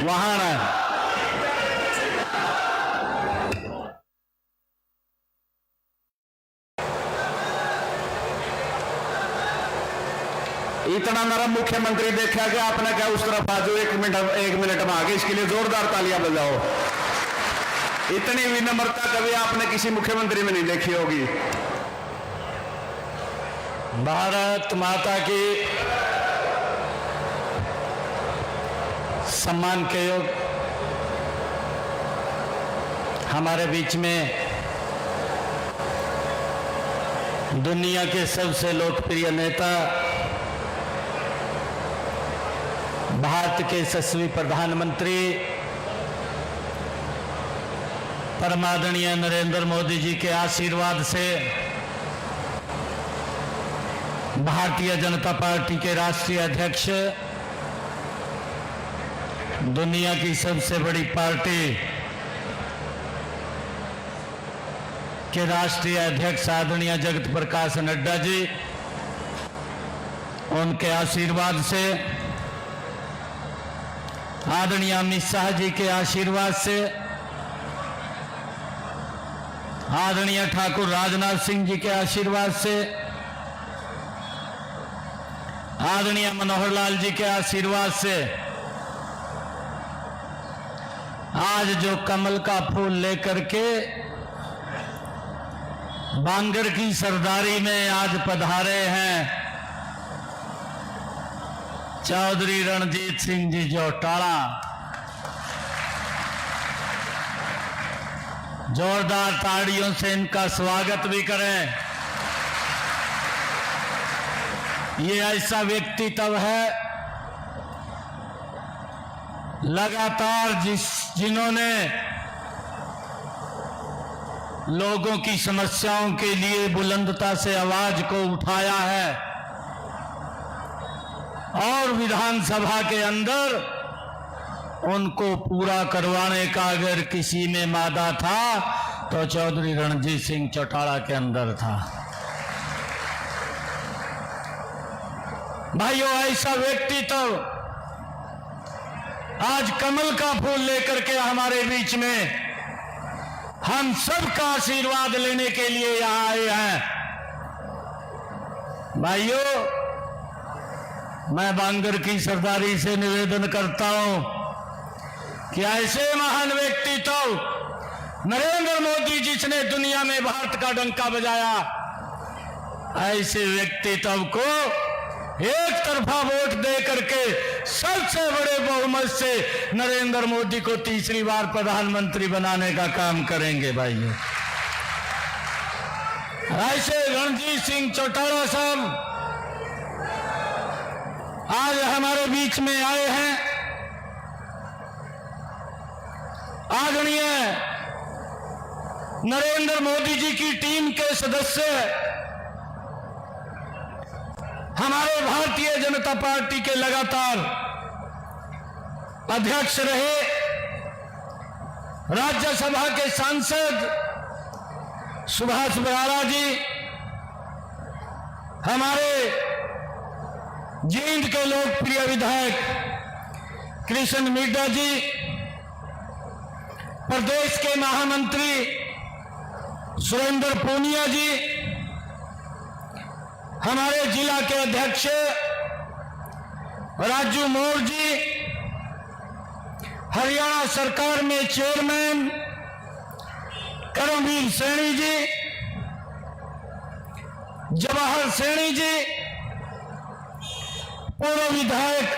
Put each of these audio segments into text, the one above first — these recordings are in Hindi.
वहाण इतना नरम मुख्यमंत्री देखा गया आपने क्या उस तरफ आजो 1 मिनट में आगे, इसके लिए जोरदार तालियां बजाओ। इतनी विनम्रता कभी आपने किसी मुख्यमंत्री में नहीं देखी होगी। भारत माता की सम्मान के योग हमारे बीच में दुनिया के सबसे लोकप्रिय नेता, भारत के यशस्वी प्रधानमंत्री परमादरणीय नरेंद्र मोदी जी के आशीर्वाद से भारतीय जनता पार्टी के राष्ट्रीय अध्यक्ष, दुनिया की सबसे बड़ी पार्टी के राष्ट्रीय अध्यक्ष आदरणीय जगत प्रकाश नड्डा जी, उनके आशीर्वाद से, आदरणीय अमित शाह जी के आशीर्वाद से, आदरणीय ठाकुर राजनाथ सिंह जी के आशीर्वाद से, आदरणीय मनोहर लाल जी के आशीर्वाद से आज जो कमल का फूल लेकर के बांगर की सरदारी में आज पधारे हैं चौधरी रणजीत सिंह जी चौटाला, जोरदार ताड़ियों से इनका स्वागत भी करें। ये ऐसा व्यक्तित्व है लगातार जिन्होंने लोगों की समस्याओं के लिए बुलंदता से आवाज को उठाया है और विधानसभा के अंदर उनको पूरा करवाने का अगर किसी में मादा था तो चौधरी रणजीत सिंह चौटाला के अंदर था। भाइयों, ऐसा व्यक्तित्व आज कमल का फूल लेकर के हमारे बीच में हम सबका आशीर्वाद लेने के लिए यहां आए हैं। भाइयों, मैं बांगर की सरदारी से निवेदन करता हूं कि ऐसे महान व्यक्तित्व नरेंद्र मोदी जिसने दुनिया में भारत का डंका बजाया, ऐसे व्यक्तित्व को एक तरफा वोट दे करके सबसे बड़े बहुमत से नरेंद्र मोदी को तीसरी बार प्रधानमंत्री बनाने का काम करेंगे। भाइयों, ऐसे रणजीत सिंह चौटाला साहब आज हमारे बीच में आए हैं। आदरणीय नरेंद्र मोदी जी की टीम के सदस्य, हमारे भारतीय जनता पार्टी के लगातार अध्यक्ष रहे, राज्यसभा के सांसद सुभाष बराला जी, हमारे जींद के लोकप्रिय विधायक कृष्ण मिड्डा जी, प्रदेश के महामंत्री सुरेंद्र पूनिया जी, हमारे जिला के अध्यक्ष राजू मोर जी, हरियाणा सरकार में चेयरमैन करमवीर सैनी जी, जवाहर सैनी जी, पूर्व विधायक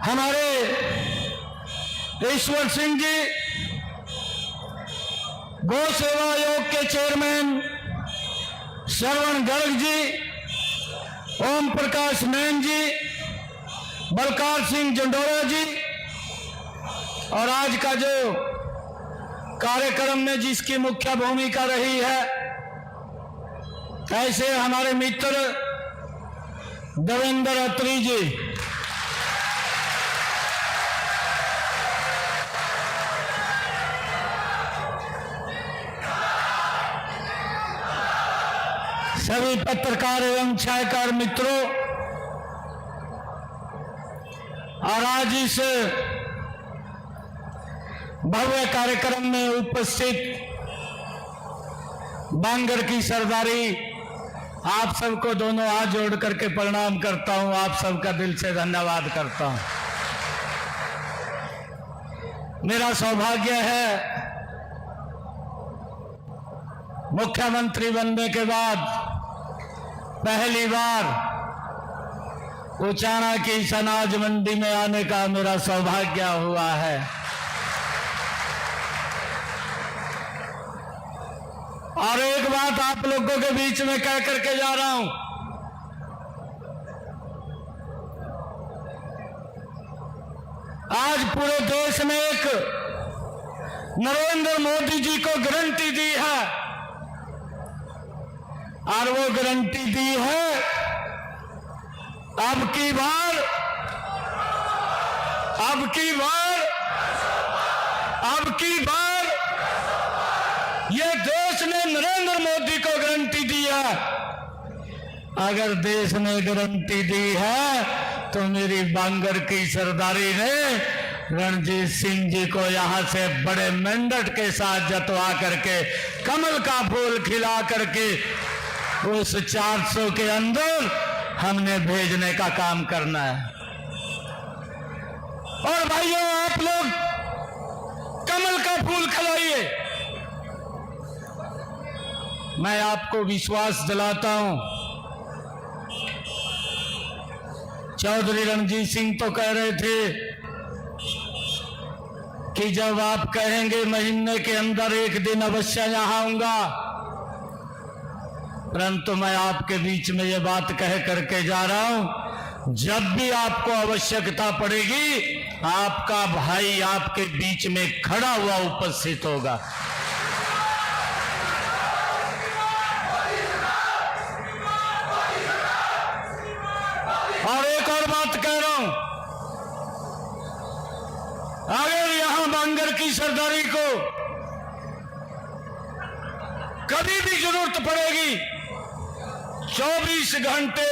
हमारे ईश्वर सिंह जी, गौ सेवा आयोग के चेयरमैन श्रवण गर्ग जी, ओम प्रकाश मैन जी, बलकार सिंह जंडोरा जी, और आज का जो कार्यक्रम में जिसकी मुख्य भूमिका रही है, ऐसे हमारे मित्र देवेंद्र अत्री जी, सभी पत्रकार एवं छायाकार मित्रों, और आज इस भव्य कार्यक्रम में उपस्थित बांगर की सरदारी, आप सबको दोनों हाथ जोड़ करके प्रणाम करता हूं। आप सबका दिल से धन्यवाद करता हूं। मेरा सौभाग्य है मुख्यमंत्री बनने के बाद पहली बार उचाना की इस अनाज मंडी में आने का मेरा सौभाग्य हुआ है। और एक बात आप लोगों के बीच में कह करके जा रहा हूं, आज पूरे देश में एक नरेंद्र मोदी जी को गारंटी दी है, और वो गारंटी दी है अब की बार ये देश ने नरेंद्र मोदी को गारंटी दी है। अगर देश ने गारंटी दी है तो मेरी बांगर की सरदारी ने रणजीत सिंह जी को यहां से बड़े मेंढक के साथ जतवा करके, कमल का फूल खिला करके उस 400 के अंदर हमने भेजने का काम करना है। और भाइयों, आप लोग कमल का फूल खिलाइए। मैं आपको विश्वास दिलाता हूं, चौधरी रणजीत सिंह तो कह रहे थे कि जब आप कहेंगे महीने के अंदर एक दिन अवश्य यहां आऊंगा, परंतु मैं आपके बीच में ये बात कह करके जा रहा हूं, जब भी आपको आवश्यकता पड़ेगी आपका भाई आपके बीच में खड़ा हुआ उपस्थित होगा। और एक और बात कह रहा हूं, अगर यहां बांगर की सरदारी को कभी भी जरूरत पड़ेगी, 24 घंटे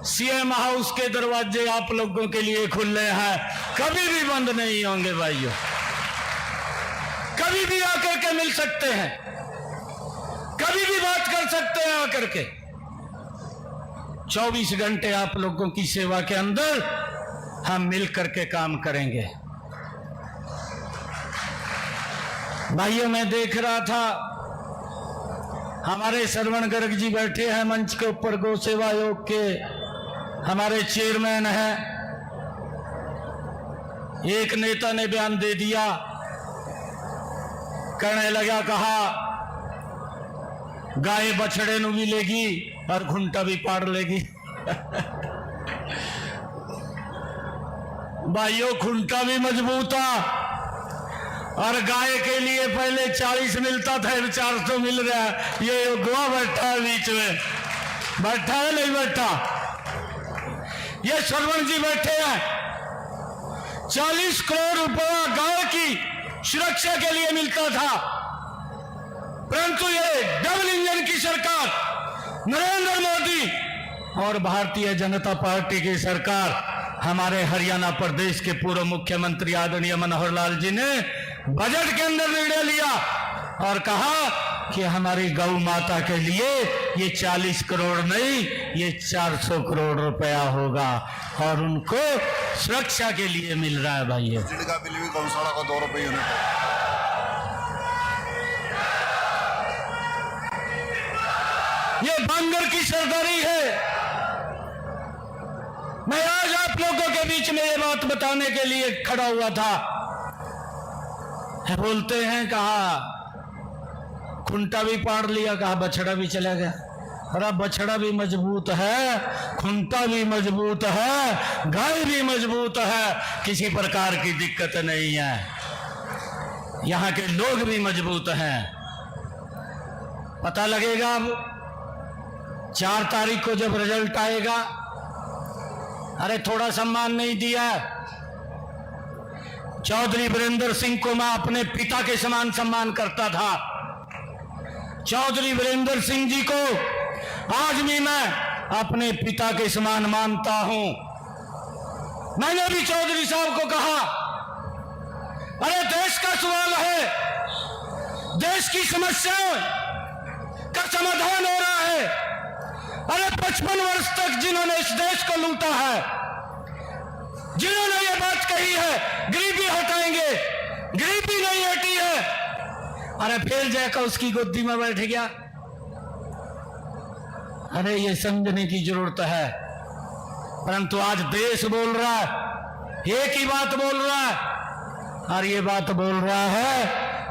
सीएम हाउस के दरवाजे आप लोगों के लिए खुले हैं, कभी भी बंद नहीं होंगे भाइयों। कभी भी आकर के मिल सकते हैं, कभी भी बात कर सकते हैं आकर के। 24 घंटे आप लोगों की सेवा के अंदर हम मिल करके काम करेंगे। भाइयों, मैं देख रहा था हमारे श्रवण गर्ग जी बैठे हैं मंच के ऊपर, गौ सेवा आयोग के हमारे चेयरमैन हैं। एक नेता ने बयान दे दिया, कहने लगा, कहा गाय बछड़े नु भी लेगी और घुंटा भी पाड़ लेगी। भाइयों, घुंटा भी मजबूत था और गाय के लिए पहले 40 मिलता था, 400 मिल रहा है। ये गोवा बैठा है बीच में, बैठा है नहीं बैठा? ये श्रवण जी बैठे हैं। 40 करोड़ रुपया गाय की सुरक्षा के लिए मिलता था, परंतु ये डबल इंजन की सरकार नरेंद्र मोदी और भारतीय जनता पार्टी की सरकार, हमारे हरियाणा प्रदेश के पूर्व मुख्यमंत्री आदरणीय मनोहर लाल जी ने बजट के अंदर निर्णय लिया और कहा कि हमारी गौ माता के लिए ये 40 करोड़ नहीं, ये 400 करोड़ रुपया होगा और उनको सुरक्षा के लिए मिल रहा है। भाई, का बिल भी गौशाला का 2 रुपये यूनिट है। ये बांगर की सरदारी है। मैं आज आप लोगों के बीच में ये बात बताने के लिए खड़ा हुआ था। बोलते हैं कहा खुंटा भी पाड़ लिया, कहा बछड़ा भी चला गया। अरे बछड़ा भी मजबूत है, खुंटा भी मजबूत है, गाय भी मजबूत है, किसी प्रकार की दिक्कत नहीं है। यहाँ के लोग भी मजबूत हैं। पता लगेगा अब 4 तारीख को जब रिजल्ट आएगा। अरे थोड़ा सम्मान नहीं दिया। चौधरी वीरेंद्र सिंह को मैं अपने पिता के समान सम्मान करता था। चौधरी वीरेंद्र सिंह जी को आज भी मैं अपने पिता के समान मानता हूं। मैंने भी चौधरी साहब को कहा, अरे देश का सवाल है, देश की समस्याओं का समाधान हो रहा है। अरे 55 वर्ष तक जिन्होंने इस देश को लूटा है, जिन्होंने ये बात कही है गरीबी हटाएंगे, गरीबी नहीं हटी है, अरे फिर जाकर उसकी गोदी में बैठ गया। अरे ये समझने की जरूरत है। परंतु आज देश बोल रहा है, एक ही बात बोल रहा है, और ये बात बोल रहा है,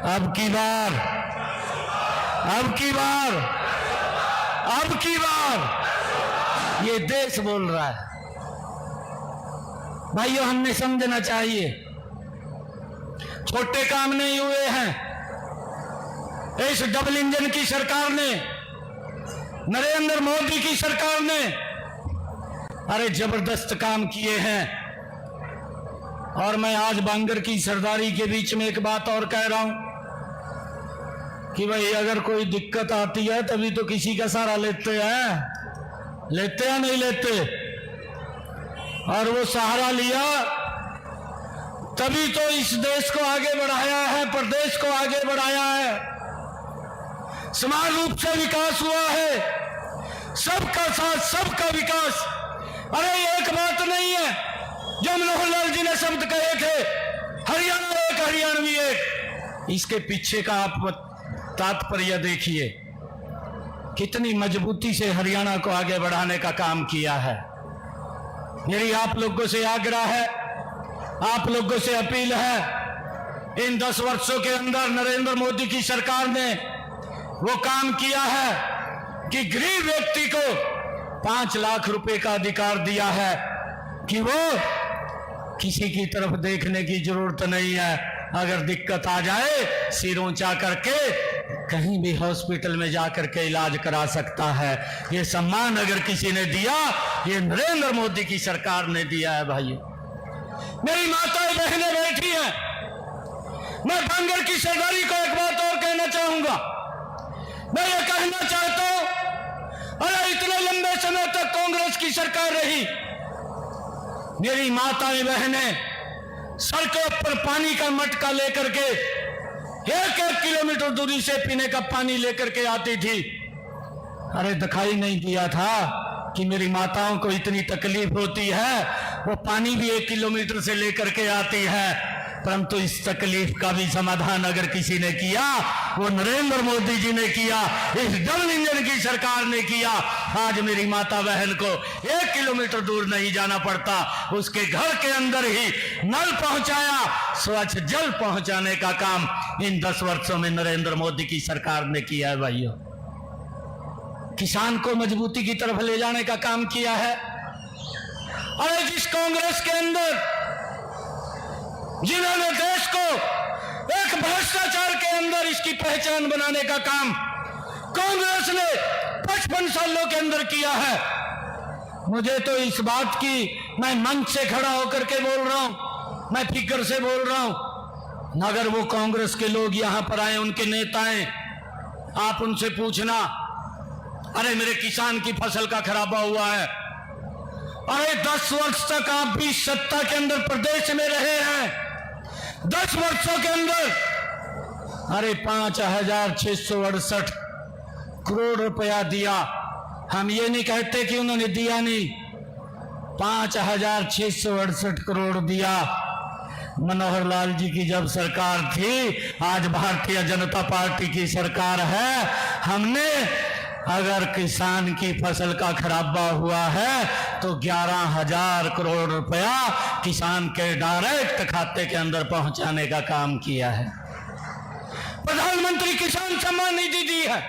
अब की बार, अब की बार, अब की बार, ये देश बोल रहा है। भाइयों, हमने समझना चाहिए, छोटे काम नहीं हुए हैं। इस डबल इंजन की सरकार ने, नरेंद्र मोदी की सरकार ने अरे जबरदस्त काम किए हैं। और मैं आज बांगर की सरदारी के बीच में एक बात और कह रहा हूं कि भाई अगर कोई दिक्कत आती है तभी तो किसी का सहारा लेते हैं, लेते हैं नहीं लेते। और वो सहारा लिया तभी तो इस देश को आगे बढ़ाया है, प्रदेश को आगे बढ़ाया है, समान रूप से विकास हुआ है, सबका साथ सबका विकास। अरे एक बात नहीं है जो मनोहर लाल जी ने शब्द कहे थे, हरियाणा एक हरियाणवी एक, इसके पीछे का आप तात्पर्य देखिए, कितनी मजबूती से हरियाणा को आगे बढ़ाने का काम किया है। मेरी आप लोगों से आग्रह है, आप लोगों से अपील है, इन 10 वर्षों के अंदर नरेंद्र मोदी की सरकार ने वो काम किया है कि गरीब व्यक्ति को 5 लाख रुपए का अधिकार दिया है कि वो किसी की तरफ देखने की जरूरत नहीं है। अगर दिक्कत आ जाए सिर ऊंचा करके कहीं भी हॉस्पिटल में जाकर के इलाज करा सकता है। ये सम्मान अगर किसी ने दिया, ये नरेंद्र मोदी की सरकार ने दिया है। भाइयों, मेरी माताएं बहनें बैठी हैं, मैं बांगर की सरदारी को एक बात और कहना चाहूंगा। मैं ये कहना चाहता हूं, अरे इतने लंबे समय तक कांग्रेस की सरकार रही, मेरी माताएं बहनें सड़कों पर पानी का मटका लेकर के 1-1 किलोमीटर दूरी से पीने का पानी लेकर के आती थी। अरे दिखाई नहीं दिया था कि मेरी माताओं को इतनी तकलीफ होती है, वो पानी भी 1 किलोमीटर से लेकर के आती है। परंतु इस तकलीफ का भी समाधान अगर किसी ने किया, वो नरेंद्र मोदी जी ने किया, इस डबल इंजन की सरकार ने किया। आज मेरी माता बहन को 1 किलोमीटर दूर नहीं जाना पड़ता, उसके घर के अंदर ही नल पहुंचाया, स्वच्छ जल पहुंचाने का काम इन 10 वर्षों में नरेंद्र मोदी की सरकार ने किया है। भाइयों, किसान को मजबूती की तरफ ले जाने का काम किया है। अरे जिस कांग्रेस के अंदर जिन्होंने देश को एक भ्रष्टाचार के अंदर इसकी पहचान बनाने का काम कांग्रेस ने 55 सालों के अंदर किया है, मुझे तो इस बात की, मैं मंच से खड़ा होकर के बोल रहा हूं, मैं फिक्र से बोल रहा हूं। अगर वो कांग्रेस के लोग यहां पर आए, उनके नेताएं, आप उनसे पूछना, अरे मेरे किसान की फसल का खराबा हुआ है। अरे 10 वर्ष तक आप भी सत्ता के अंदर प्रदेश में रहे हैं, 10 वर्षों के अंदर अरे 5,668 करोड़ रुपया दिया। हम ये नहीं कहते कि उन्होंने दिया नहीं, 5,668 करोड़ दिया। मनोहर लाल जी की जब सरकार थी, आज भारतीय जनता पार्टी की सरकार है, हमने अगर किसान की फसल का खराबा हुआ है तो 11,000 करोड़ रुपया किसान के डायरेक्ट खाते के अंदर पहुंचाने का काम किया है। प्रधानमंत्री किसान सम्मान निधि दी है,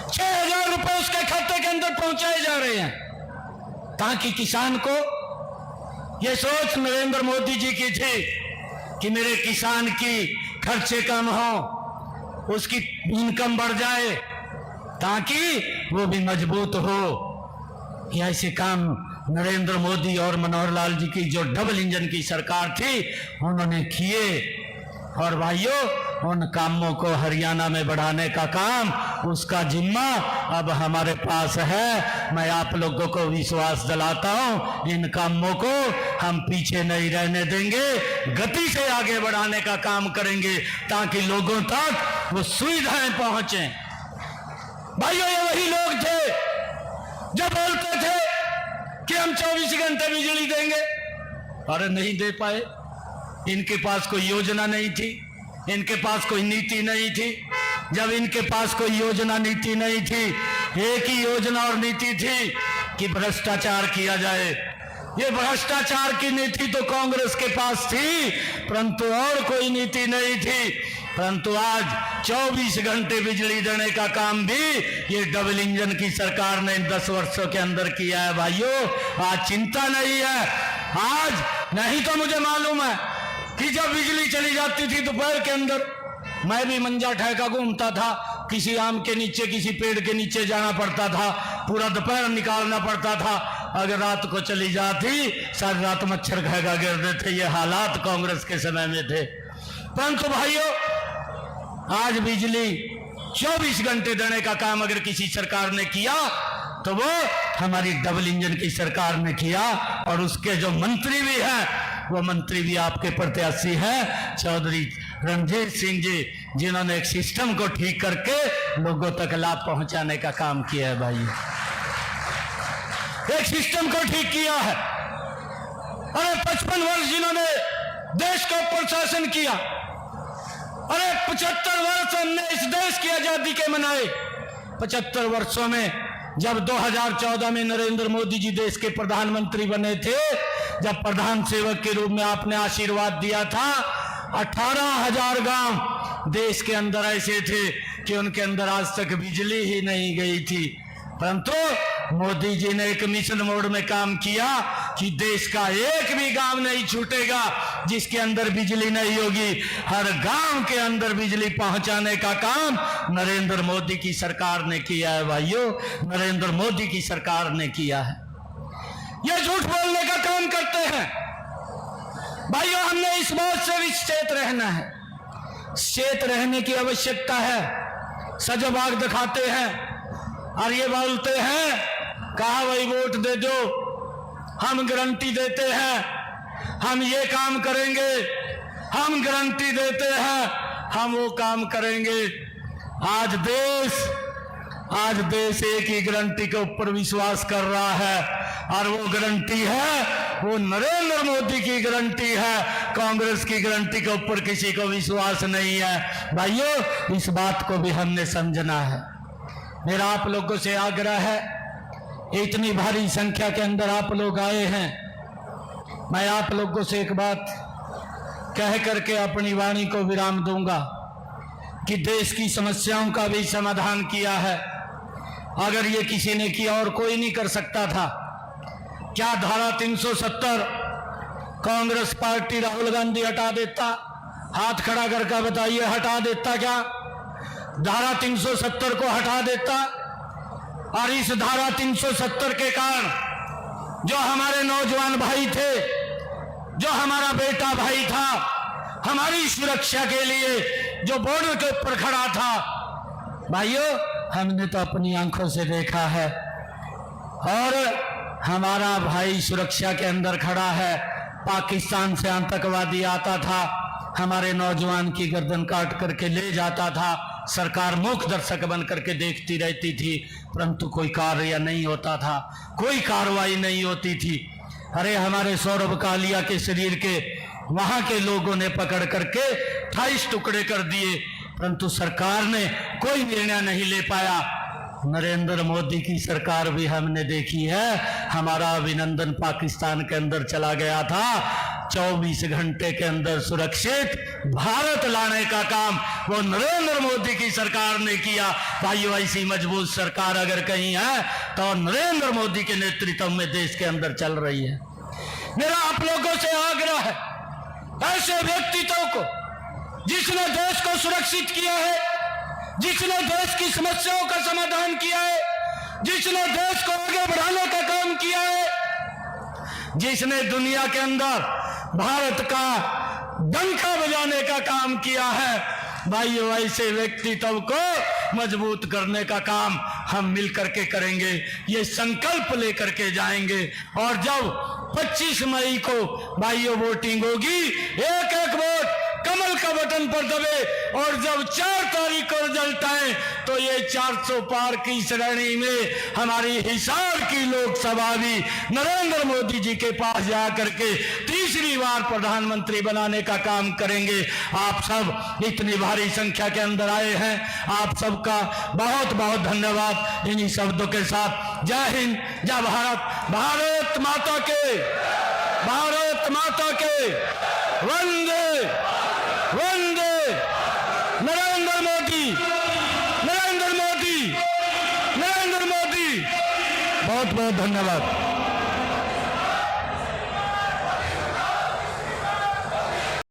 6,000 रुपए उसके खाते के अंदर पहुंचाए जा रहे हैं, ताकि किसान को यह सोच नरेंद्र मोदी जी की थी कि मेरे किसान की खर्चे कम हो, उसकी इनकम बढ़ जाए, ताकि वो भी मजबूत हो। ये ऐसे काम नरेंद्र मोदी और मनोहर लाल जी की जो डबल इंजन की सरकार थी, उन्होंने किए। और भाइयों, उन कामों को हरियाणा में बढ़ाने का काम, उसका जिम्मा अब हमारे पास है। मैं आप लोगों को विश्वास दिलाता हूं, इन कामों को हम पीछे नहीं रहने देंगे, गति से आगे बढ़ाने का काम करेंगे ताकि लोगों तक वो सुविधाएं पहुंचे। भाइयों, ये वही लोग थे जो बोलते थे कि हम 24 घंटे बिजली देंगे, अरे नहीं दे पाए। इनके पास कोई योजना नहीं थी, इनके पास कोई नीति नहीं थी। जब इनके पास कोई योजना नीति नहीं थी, एक ही योजना और नीति थी कि भ्रष्टाचार किया जाए। ये भ्रष्टाचार की नीति तो कांग्रेस के पास थी, परंतु और कोई नीति नहीं थी। परंतु आज 24 घंटे बिजली देने का काम भी ये डबल इंजन की सरकार ने इन 10 वर्षों के अंदर किया है। भाइयों, आज चिंता नहीं है। आज नहीं तो मुझे मालूम है कि जब बिजली चली जाती थी दोपहर के अंदर, मैं भी मंजा ठहका घूमता था, किसी आम के नीचे, किसी पेड़ के नीचे जाना पड़ता था, पूरा दोपहर निकालना पड़ता था। अगर रात को चली जाती, सारी रात मच्छर घाघा गिरते थे। ये हालात कांग्रेस के समय में थे। परंतु भाइयों, आज बिजली 24 घंटे देने का काम अगर किसी सरकार ने किया तो वो हमारी डबल इंजन की सरकार ने किया। और उसके जो मंत्री भी हैं, वो मंत्री भी आपके प्रत्याशी हैं, चौधरी रणजीत सिंह जी, जिन्होंने एक सिस्टम को ठीक करके लोगों तक लाभ पहुंचाने का काम किया है। भाई, एक सिस्टम को ठीक किया है। अरे 55 वर्ष जिन्होंने देश का प्रशासन किया, अरे 75 वर्ष हमने इस देश की आजादी के मनाए। 75 वर्षों में जब 2014 में नरेंद्र मोदी जी देश के प्रधानमंत्री बने थे, जब प्रधान सेवक के रूप में आपने आशीर्वाद दिया था, 18,000 गांव देश के अंदर ऐसे थे कि उनके अंदर आज तक बिजली ही नहीं गई थी। परंतु मोदी जी ने एक मिशन मोड में काम किया कि देश का एक भी गांव नहीं छूटेगा जिसके अंदर बिजली नहीं होगी। हर गांव के अंदर बिजली पहुंचाने का काम नरेंद्र मोदी की सरकार ने किया है। भाइयों, नरेंद्र मोदी की सरकार ने किया है। ये झूठ बोलने का काम करते हैं। भाइयों, हमने इस बात से भी सचेत रहना है। सचेत रहने की आवश्यकता है। सजबाग दिखाते हैं और ये बोलते हैं, कहा भाई वोट दे दो, हम गारंटी देते हैं, हम ये काम करेंगे, हम गारंटी देते हैं, हम वो काम करेंगे। आज देश एक ही गारंटी के ऊपर विश्वास कर रहा है और वो गारंटी है, वो नरेंद्र मोदी की गारंटी है। कांग्रेस की गारंटी के ऊपर किसी को विश्वास नहीं है। भाइयों, इस बात को भी हमने समझना है। मेरा आप लोगों से आग्रह है, इतनी भारी संख्या के अंदर आप लोग आए हैं, मैं आप लोगों से एक बात कह करके अपनी वाणी को विराम दूंगा कि देश की समस्याओं का भी समाधान किया है। अगर ये किसी ने किया और कोई नहीं कर सकता था, क्या धारा 370 कांग्रेस पार्टी राहुल गांधी हटा देता? हाथ खड़ा करके बताइए, हटा देता क्या? धारा 370 को हटा देता? और इस धारा 370 के कारण जो हमारे नौजवान भाई थे, जो हमारा बेटा भाई था, हमारी सुरक्षा के लिए जो बॉर्डर के ऊपर खड़ा था, भाइयों, हमने तो अपनी आंखों से देखा है। और हमारा भाई सुरक्षा के अंदर खड़ा है। पाकिस्तान से आतंकवादी आता था, हमारे नौजवान की गर्दन काट करके ले जाता था। सरकार मूक दर्शक बन करके देखती रहती थी, परंतु कोई कार्य नहीं होता था, कोई कार्रवाई नहीं होती थी। अरे हमारे सौरभ कालिया के शरीर के वहां के लोगों ने पकड़ करके 28 टुकड़े कर दिए, परंतु सरकार ने कोई निर्णय नहीं ले पाया। नरेंद्र मोदी की सरकार भी हमने देखी है। हमारा अभिनंदन पाकिस्तान के अंदर चला गया था, 24 घंटे के अंदर सुरक्षित भारत लाने का काम वो नरेंद्र मोदी की सरकार ने किया। भाइयों, ऐसी मजबूत सरकार अगर कहीं है तो नरेंद्र मोदी के नेतृत्व में देश के अंदर चल रही है। मेरा आप लोगों से आग्रह है, ऐसे व्यक्तित्व को जिसने देश को सुरक्षित किया है, जिसने देश की समस्याओं का समाधान किया है, जिसने देश को आगे बढ़ाने का काम किया है, जिसने दुनिया के अंदर भारत का डंका बजाने का काम किया है, भाइयों, ऐसे व्यक्तित्व को मजबूत करने का काम हम मिलकर के करेंगे, ये संकल्प लेकर के जाएंगे। और जब 25 मई को भाइयों वोटिंग होगी, एक एक वोट कमल का बटन पर दबे, और जब 4 तारीख को रिजल्ट आए तो ये 400 पार की श्रेणी में हमारी हिसार की लोकसभा भी नरेंद्र मोदी जी के पास जाकर के तीसरी बार प्रधानमंत्री बनाने का काम करेंगे। आप सब इतनी भारी संख्या के अंदर आए हैं, आप सबका बहुत बहुत धन्यवाद। इन्हीं शब्दों के साथ जय हिंद, जय भारत, भारत माता के, भारत माता के, वंदे वंदे, नरेंद्र मोदी, नरेंद्र मोदी, नरेंद्र मोदी। बहुत बहुत धन्यवाद।